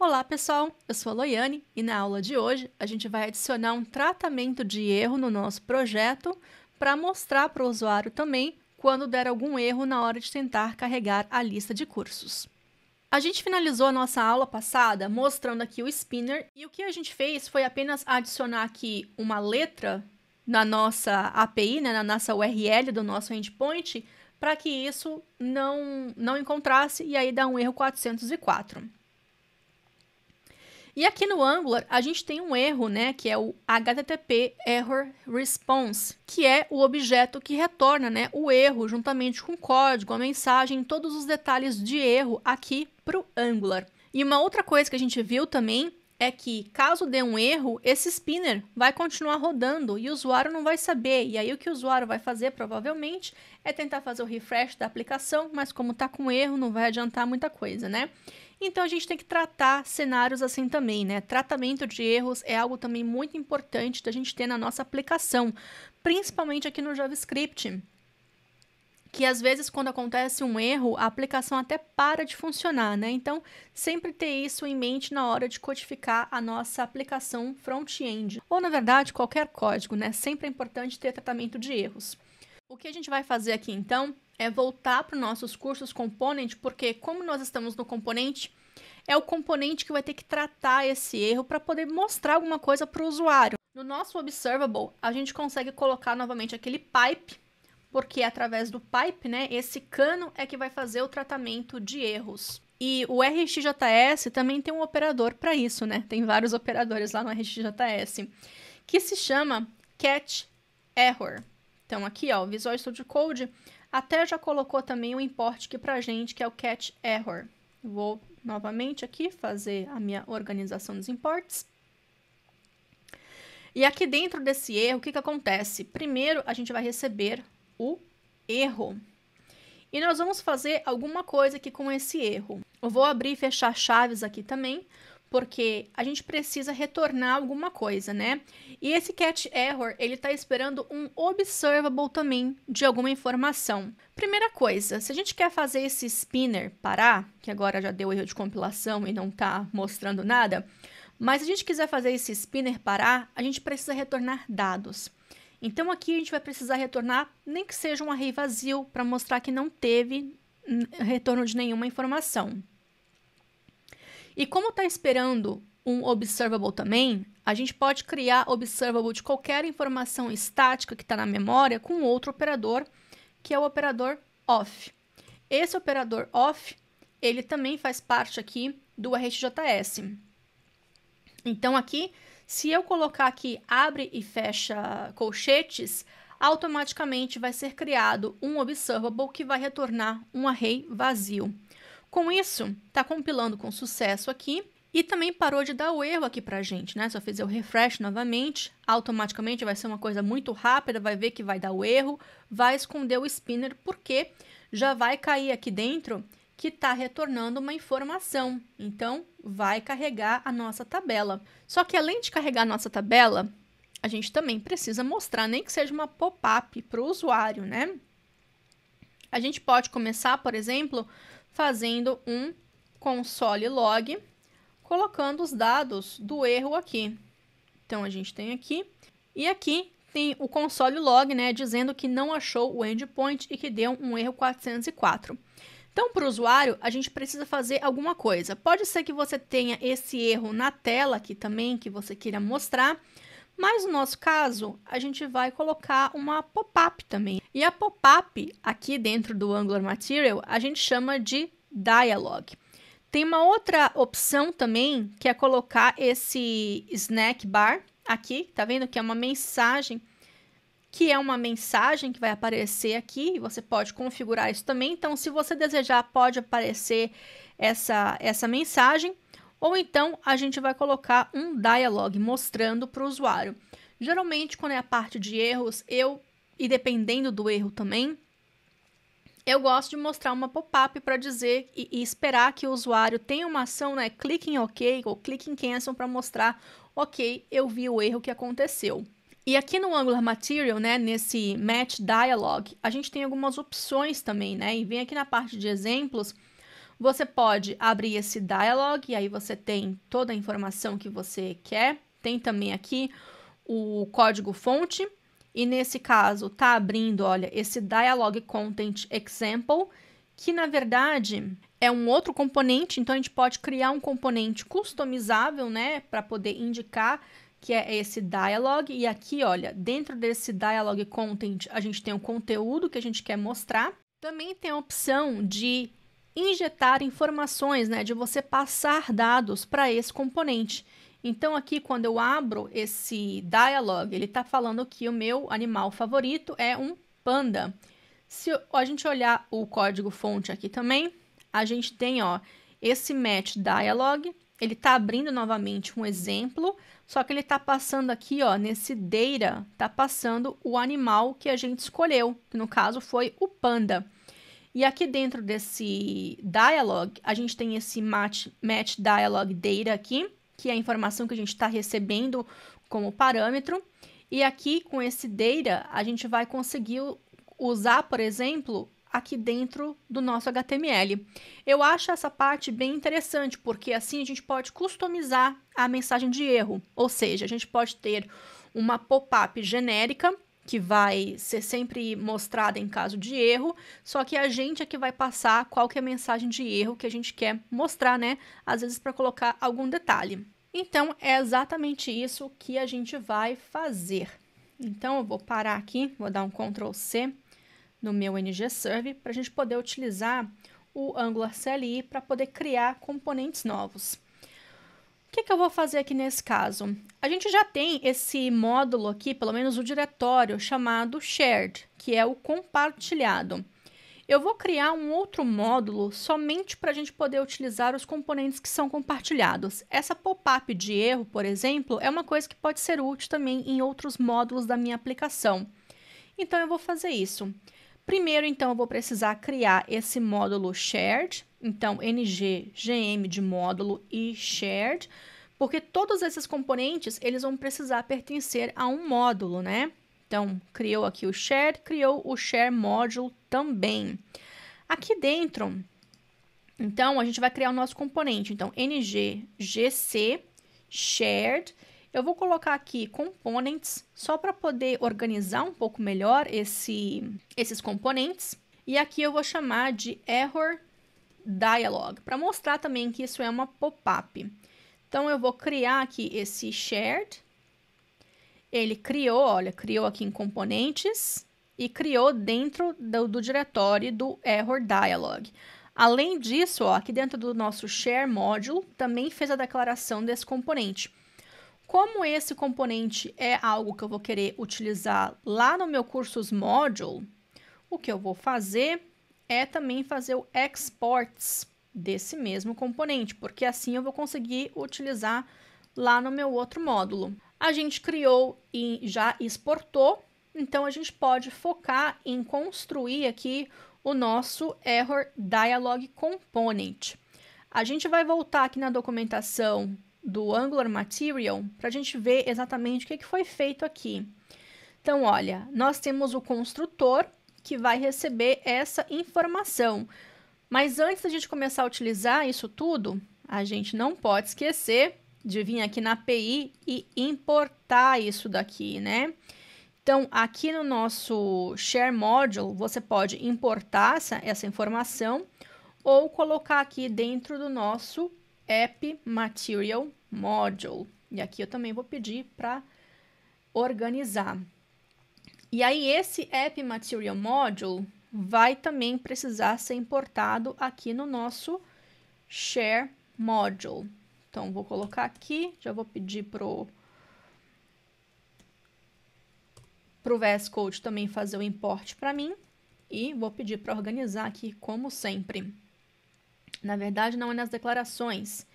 Olá pessoal, eu sou a Loiane e na aula de hoje a gente vai adicionar um tratamento de erro no nosso projeto para mostrar para o usuário também quando der algum erro na hora de tentar carregar a lista de cursos. A gente finalizou a nossa aula passada mostrando aqui o spinner e o que a gente fez foi apenas adicionar aqui uma letra na nossa API, na nossa URL do nosso endpoint, para que isso não encontrasse e aí dá um erro 404. E aqui no Angular, a gente tem um erro, né, que é o HTTP Error Response, que é o objeto que retorna, né, o erro juntamente com o código, a mensagem, todos os detalhes de erro aqui para o Angular. E uma outra coisa que a gente viu também é que, caso dê um erro, esse spinner vai continuar rodando e o usuário não vai saber. E aí o que o usuário vai fazer, provavelmente, é tentar fazer o refresh da aplicação, mas como está com erro, não vai adiantar muita coisa, né? Então, a gente tem que tratar cenários assim também, né? Tratamento de erros é algo também muito importante da gente ter na nossa aplicação, principalmente aqui no JavaScript, que às vezes quando acontece um erro, a aplicação até para de funcionar, né? Então, sempre ter isso em mente na hora de codificar a nossa aplicação front-end. Ou, na verdade, qualquer código, né? Sempre é importante ter tratamento de erros. O que a gente vai fazer aqui, então, é voltar para os nossos cursos component, porque como nós estamos no componente, é o componente que vai ter que tratar esse erro para poder mostrar alguma coisa para o usuário. No nosso observable, a gente consegue colocar novamente aquele pipe, porque através do pipe, né, esse cano é que vai fazer o tratamento de erros. E o RxJS também tem um operador para isso, né? Tem vários operadores lá no RxJS, que se chama catch error. Então aqui, ó, o Visual Studio Code até já colocou também um import aqui pra gente, que é o catch error. Vou novamente aqui fazer a minha organização dos imports. E aqui dentro desse erro, o que acontece? Primeiro, a gente vai receber o erro. E nós vamos fazer alguma coisa aqui com esse erro. Eu vou abrir e fechar chaves aqui também, porque a gente precisa retornar alguma coisa, né? E esse catch error, ele está esperando um observable também de alguma informação. Primeira coisa, se a gente quer fazer esse spinner parar, que agora já deu erro de compilação e não está mostrando nada, mas se a gente quiser fazer esse spinner parar, a gente precisa retornar dados. Então aqui a gente vai precisar retornar, nem que seja um array vazio, para mostrar que não teve retorno de nenhuma informação. E como está esperando um observable também, a gente pode criar observable de qualquer informação estática que está na memória com outro operador, que é o operador off. Esse operador off, ele também faz parte aqui do RxJS. Então aqui, se eu colocar aqui abre e fecha colchetes, automaticamente vai ser criado um observable que vai retornar um array vazio. Com isso, está compilando com sucesso aqui e também parou de dar o erro aqui para a gente, né? Se eu fizer o refresh novamente, automaticamente vai ser uma coisa muito rápida, vai ver que vai dar o erro, vai esconder o spinner, porque já vai cair aqui dentro que está retornando uma informação. Então, vai carregar a nossa tabela. Só que além de carregar a nossa tabela, a gente também precisa mostrar, nem que seja uma pop-up para o usuário, né? A gente pode começar, por exemplo, fazendo um console log, colocando os dados do erro aqui. Então, a gente tem aqui, e aqui tem o console log, né, dizendo que não achou o endpoint e que deu um erro 404. Então, para o usuário, a gente precisa fazer alguma coisa. Pode ser que você tenha esse erro na tela aqui também, que você queira mostrar, mas no nosso caso, a gente vai colocar uma pop-up também. E a pop-up, aqui dentro do Angular Material, a gente chama de dialog. Tem uma outra opção também, que é colocar esse snack bar aqui, tá vendo que é uma mensagem, que vai aparecer aqui, e você pode configurar isso também. Então, se você desejar, pode aparecer essa mensagem, ou então a gente vai colocar um dialog mostrando para o usuário. Geralmente, quando é a parte de erros, e dependendo do erro também, eu gosto de mostrar uma pop-up para dizer e esperar que o usuário tenha uma ação, né? Clique em OK ou clique em Cancel para mostrar, OK, eu vi o erro que aconteceu. E aqui no Angular Material, né, nesse Match Dialog, a gente tem algumas opções também, né? E vem aqui na parte de exemplos, Você pode abrir esse dialog e aí você tem toda a informação que você quer. Tem também aqui o código-fonte. E nesse caso, tá abrindo, olha, esse Dialog Content Example, que na verdade é um outro componente, então a gente pode criar um componente customizável, né, para poder indicar que é esse dialog. E aqui, olha, dentro desse Dialog Content, a gente tem o conteúdo que a gente quer mostrar. Também tem a opção de injetar informações, né, de você passar dados para esse componente. Então, aqui, quando eu abro esse dialog, ele está falando que o meu animal favorito é um panda. Se a gente olhar o código-fonte aqui também, a gente tem, ó, esse match dialog, ele está abrindo novamente um exemplo, só que ele está passando aqui, ó, nesse data, está passando o animal que a gente escolheu, que no caso foi o panda. E aqui dentro desse dialog, a gente tem esse match dialog data aqui, que é a informação que a gente está recebendo como parâmetro. E aqui, com esse data, a gente vai conseguir usar, por exemplo, aqui dentro do nosso HTML. Eu acho essa parte bem interessante, porque assim a gente pode customizar a mensagem de erro. Ou seja, a gente pode ter uma pop-up genérica, que vai ser sempre mostrada em caso de erro, só que a gente é que vai passar qual que é a mensagem de erro que a gente quer mostrar, né? Às vezes para colocar algum detalhe. Então, é exatamente isso que a gente vai fazer. Então, eu vou parar aqui, vou dar um Ctrl C no meu NGServe para a gente poder utilizar o Angular CLI para poder criar componentes novos. O que eu vou fazer aqui nesse caso? A gente já tem esse módulo aqui, pelo menos o diretório, chamado shared, que é o compartilhado. Eu vou criar um outro módulo somente para a gente poder utilizar os componentes que são compartilhados. Essa pop-up de erro, por exemplo, é uma coisa que pode ser útil também em outros módulos da minha aplicação. Então, eu vou fazer isso. Primeiro, então, eu vou precisar criar esse módulo shared. Então, ng gm de módulo e shared, porque todos esses componentes, eles vão precisar pertencer a um módulo, né? Então, criou aqui o shared, criou o share module também. Aqui dentro, então, a gente vai criar o nosso componente. Então, ng gc shared. Eu vou colocar aqui components, só para poder organizar um pouco melhor esses componentes. E aqui eu vou chamar de error dialog, para mostrar também que isso é uma pop-up. Então, eu vou criar aqui esse shared. Ele criou, olha, criou aqui em componentes e criou dentro do diretório do error dialog. Além disso, ó, aqui dentro do nosso share module, também fez a declaração desse componente. Como esse componente é algo que eu vou querer utilizar lá no meu cursos module, o que eu vou fazer é também fazer o exports desse mesmo componente, porque assim eu vou conseguir utilizar lá no meu outro módulo. A gente criou e já exportou, então a gente pode focar em construir aqui o nosso Error Dialog Component. A gente vai voltar aqui na documentação do Angular Material para a gente ver exatamente o que foi feito aqui. Então, olha, nós temos o construtor que vai receber essa informação. Mas antes da gente começar a utilizar isso tudo, a gente não pode esquecer de vir aqui na API e importar isso daqui, né? Então, aqui no nosso Share Module, você pode importar essa informação ou colocar aqui dentro do nosso App Material Module. E aqui eu também vou pedir para organizar. E aí, esse App Material Module vai também precisar ser importado aqui no nosso Share Module. Então, vou colocar aqui, já vou pedir pro VS Code também fazer o import para mim. E vou pedir para organizar aqui, como sempre. Na verdade, não é nas declarações,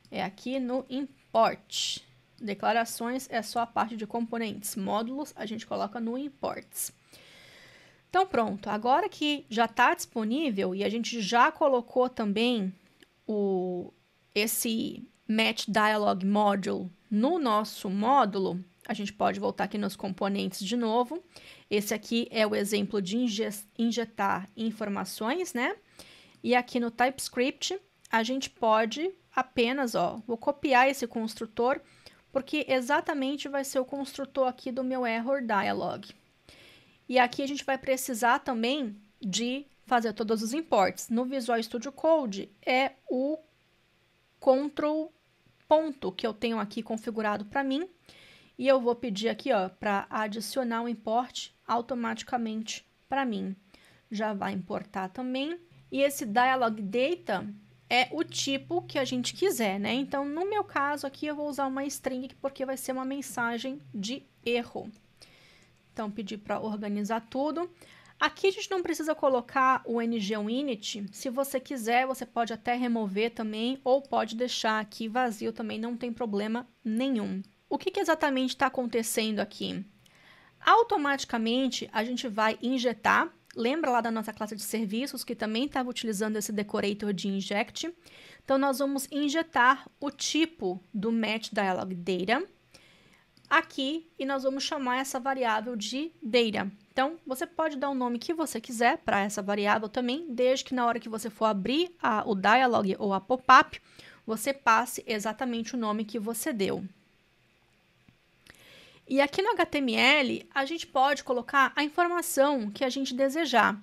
é aqui no import. Declarações é só a parte de componentes. Módulos, a gente coloca no imports. Então, pronto. Agora que já está disponível e a gente já colocou também esse Match Dialog Module no nosso módulo, a gente pode voltar aqui nos componentes de novo. Esse aqui é o exemplo de injetar informações, né? E aqui no TypeScript, a gente pode apenas, ó, vou copiar esse construtor, porque exatamente vai ser o construtor aqui do meu error dialog. E aqui a gente vai precisar também de fazer todos os imports. No Visual Studio Code é o control ponto que eu tenho aqui configurado para mim. E eu vou pedir aqui, ó, para adicionar um import automaticamente para mim. Já vai importar também. E esse dialog data é o tipo que a gente quiser, né? Então, no meu caso aqui, eu vou usar uma string porque vai ser uma mensagem de erro. Então, pedir para organizar tudo. Aqui a gente não precisa colocar o ngOnInit. Se você quiser, você pode até remover também ou pode deixar aqui vazio também, não tem problema nenhum. O que exatamente está acontecendo aqui? Automaticamente, a gente vai injetar. Lembra lá da nossa classe de serviços que também estava utilizando esse decorator de inject? Então, nós vamos injetar o tipo do match dialog data aqui e nós vamos chamar essa variável de data. Então, você pode dar o nome que você quiser para essa variável também, desde que na hora que você for abrir o dialog ou a pop-up, você passe exatamente o nome que você deu. E aqui no HTML, a gente pode colocar a informação que a gente desejar.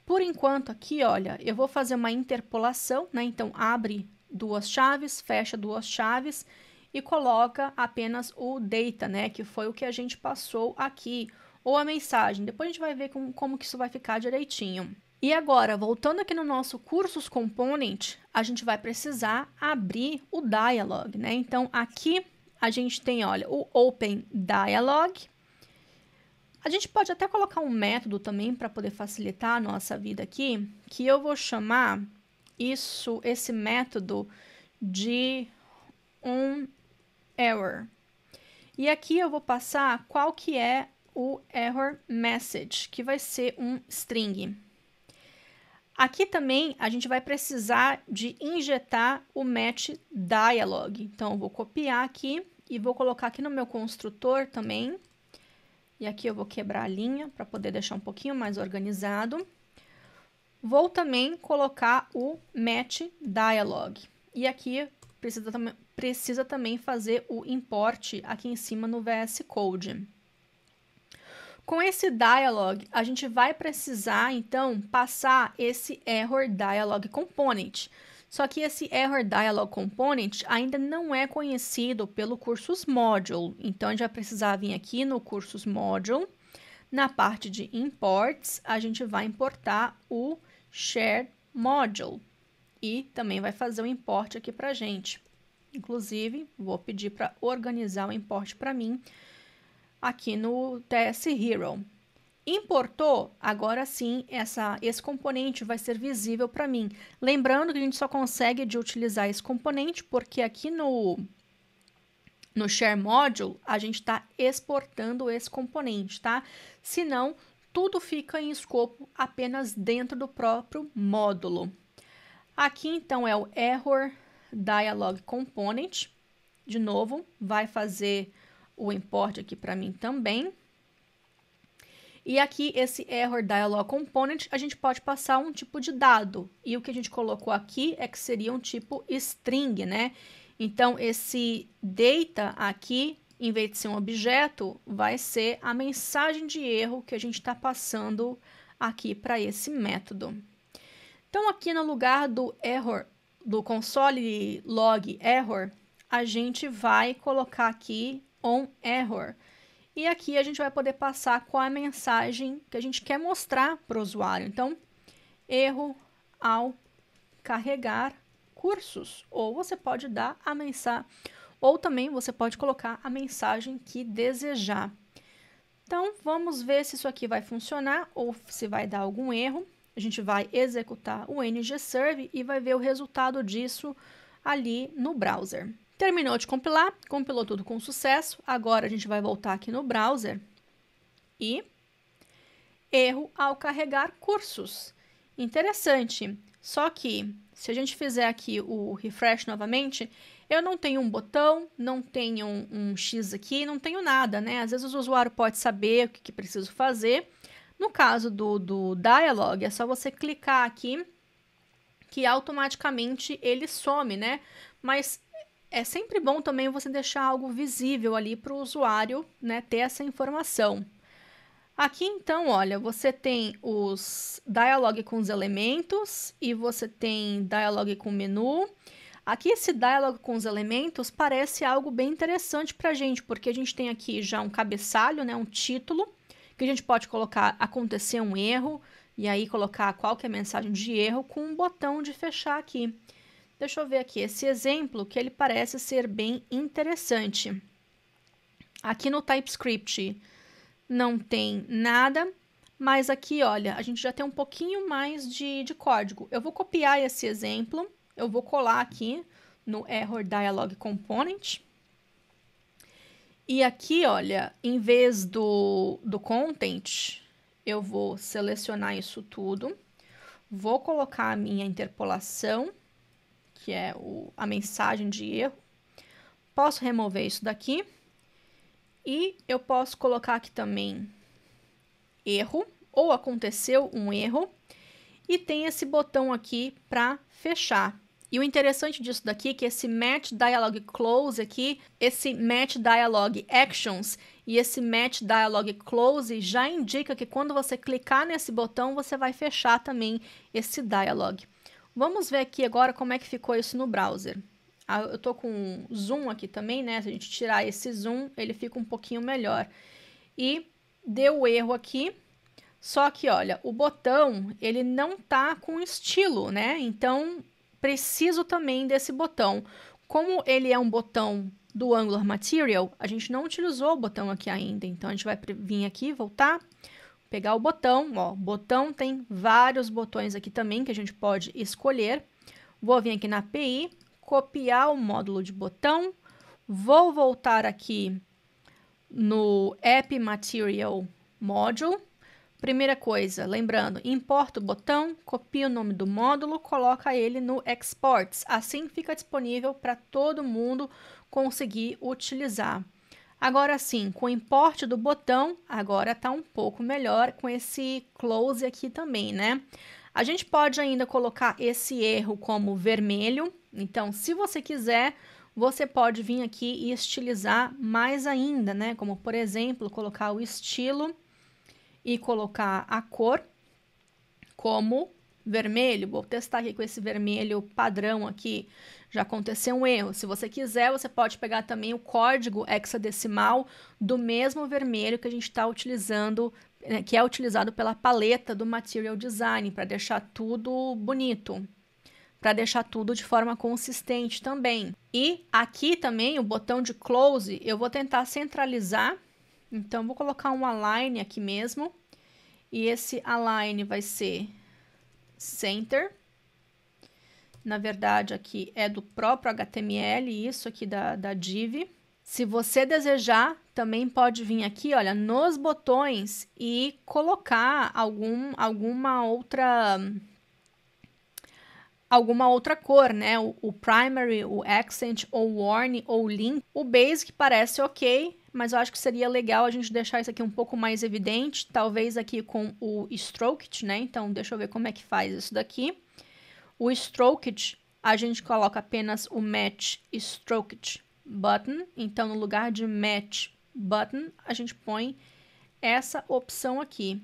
Por enquanto aqui, olha, eu vou fazer uma interpolação, né? Então, abre duas chaves, fecha duas chaves e coloca apenas o data, né? Que foi o que a gente passou aqui, ou a mensagem. Depois a gente vai ver como que isso vai ficar direitinho. E agora, voltando aqui no nosso Cursos Component, a gente vai precisar abrir o dialog, né? Então, aqui a gente tem, olha, o Open Dialog. A gente pode até colocar um método também para poder facilitar a nossa vida aqui, que eu vou chamar esse método de onError. E aqui eu vou passar qual que é o error message, que vai ser um string. Aqui também a gente vai precisar de injetar o match dialog. Então, eu vou copiar aqui e vou colocar aqui no meu construtor também. E aqui eu vou quebrar a linha para poder deixar um pouquinho mais organizado. Vou também colocar o match dialog. E aqui precisa também fazer o import aqui em cima no VS Code. Com esse dialog, a gente vai precisar, então, passar esse error dialog component. Só que esse error dialog component ainda não é conhecido pelo Cursos Module. Então, a gente vai precisar vir aqui no Cursos Module. Na parte de imports, a gente vai importar o shared module. E também vai fazer o import aqui para a gente. Inclusive, vou pedir para organizar o import para mim aqui no TS Hero. Importou, agora sim, esse componente vai ser visível para mim. Lembrando que a gente só consegue utilizar esse componente porque aqui no Share Module a gente está exportando esse componente, tá? Senão, tudo fica em escopo apenas dentro do próprio módulo. Aqui, então, é o Error Dialog Component. De novo, vai fazer o import aqui para mim também. E aqui, esse Error Dialog Component, a gente pode passar um tipo de dado. E o que a gente colocou aqui é que seria um tipo string, né? Então, esse data aqui, em vez de ser um objeto, vai ser a mensagem de erro que a gente está passando aqui para esse método. Então, aqui no lugar do error, do console log error, a gente vai colocar aqui onError. E aqui a gente vai poder passar qual é a mensagem que a gente quer mostrar para o usuário. Então, erro ao carregar cursos. Ou você pode dar a mensagem, ou também você pode colocar a mensagem que desejar. Então, vamos ver se isso aqui vai funcionar ou se vai dar algum erro. A gente vai executar o ngServe e vai ver o resultado disso ali no browser. Terminou de compilar, compilou tudo com sucesso. Agora a gente vai voltar aqui no browser e erro ao carregar cursos. Interessante, só que se a gente fizer aqui o refresh novamente, eu não tenho um botão, não tenho um X aqui, não tenho nada, né? Às vezes o usuário pode saber o que preciso fazer. No caso do dialog, é só você clicar aqui que automaticamente ele some, né? Mas é sempre bom também você deixar algo visível ali para o usuário, né, ter essa informação. Aqui, então, olha, você tem os dialog com os elementos e você tem dialog com o menu. Aqui, esse dialog com os elementos parece algo bem interessante para a gente, porque a gente tem aqui já um cabeçalho, né, um título, que a gente pode colocar aconteceu um erro, e aí colocar qual que é a mensagem de erro com um botão de fechar aqui. Deixa eu ver aqui esse exemplo, que ele parece ser bem interessante. Aqui no TypeScript não tem nada, mas aqui, olha, a gente já tem um pouquinho mais de código. Eu vou copiar esse exemplo, eu vou colar aqui no Error Dialog Component. E aqui, olha, em vez do content, eu vou selecionar isso tudo, vou colocar a minha interpolação, que é a mensagem de erro. Posso remover isso daqui. E eu posso colocar aqui também erro, ou aconteceu um erro. E tem esse botão aqui para fechar. E o interessante disso daqui é que esse Match Dialog Close aqui, esse Match Dialog Actions e esse Match Dialog Close já indica que quando você clicar nesse botão, você vai fechar também esse dialog. Vamos ver aqui agora como é que ficou isso no browser. Eu tô com zoom aqui também, né? Se a gente tirar esse zoom, ele fica um pouquinho melhor. E deu erro aqui, só que, olha, o botão, ele não tá com estilo, né? Então, preciso também desse botão. Como ele é um botão do Angular Material, a gente não utilizou o botão aqui ainda. Então, a gente vai vir aqui, voltar, pegar o botão. Ó, o botão tem vários botões aqui também que a gente pode escolher. Vou vir aqui na API, copiar o módulo de botão. Vou voltar aqui no App Material Module. Primeira coisa, lembrando, importa o botão, copia o nome do módulo, coloca ele no Exports. Assim fica disponível para todo mundo conseguir utilizar. Agora sim, com o import do botão, agora está um pouco melhor com esse close aqui também, né? A gente pode ainda colocar esse erro como vermelho. Então, se você quiser, você pode vir aqui e estilizar mais ainda, né? Como, por exemplo, colocar o estilo e colocar a cor como vermelho. Vou testar aqui com esse vermelho padrão aqui. Já aconteceu um erro. Se você quiser, você pode pegar também o código hexadecimal do mesmo vermelho que a gente está utilizando, né, que é utilizado pela paleta do Material Design, para deixar tudo bonito, para deixar tudo de forma consistente também. E aqui também o botão de close, eu vou tentar centralizar. Então, vou colocar um align aqui mesmo. E esse align vai ser center. Na verdade, aqui é do próprio HTML, isso aqui da div. Se você desejar, também pode vir aqui, olha, nos botões e colocar alguma outra cor, né? O primary, o accent, ou warning, ou link. O basic parece ok, mas eu acho que seria legal a gente deixar isso aqui um pouco mais evidente, talvez aqui com o stroked, né? Então, deixa eu ver como é que faz isso daqui. O stroked, a gente coloca apenas o match stroked button. Então, no lugar de match button, a gente põe essa opção aqui.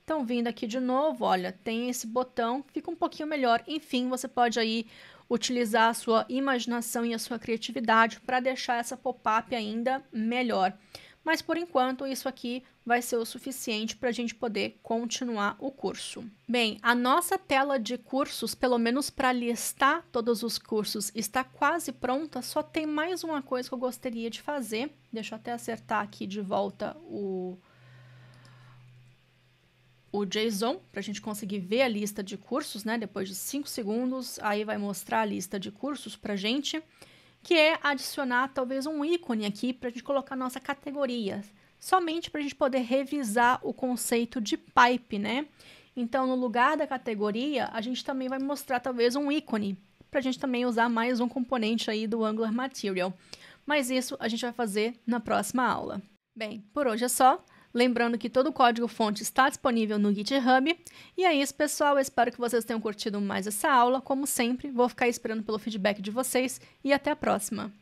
Então, vindo aqui de novo, olha, tem esse botão, fica um pouquinho melhor. Enfim, você pode aí utilizar a sua imaginação e a sua criatividade para deixar essa pop-up ainda melhor. Mas, por enquanto, isso aqui vai ser o suficiente para a gente poder continuar o curso. Bem, a nossa tela de cursos, pelo menos para listar todos os cursos, está quase pronta. Só tem mais uma coisa que eu gostaria de fazer. Deixa eu até acertar aqui de volta o JSON, para a gente conseguir ver a lista de cursos, né? Depois de 5 segundos, aí vai mostrar a lista de cursos para a gente, que é adicionar talvez um ícone aqui para a gente colocar nossa categoria, somente para a gente poder revisar o conceito de pipe, né? Então, no lugar da categoria, a gente também vai mostrar talvez um ícone, para a gente também usar mais um componente aí do Angular Material. Mas isso a gente vai fazer na próxima aula. Bem, por hoje é só. Lembrando que todo o código-fonte está disponível no GitHub. E é isso, pessoal. Eu espero que vocês tenham curtido mais essa aula. Como sempre, vou ficar esperando pelo feedback de vocês e até a próxima!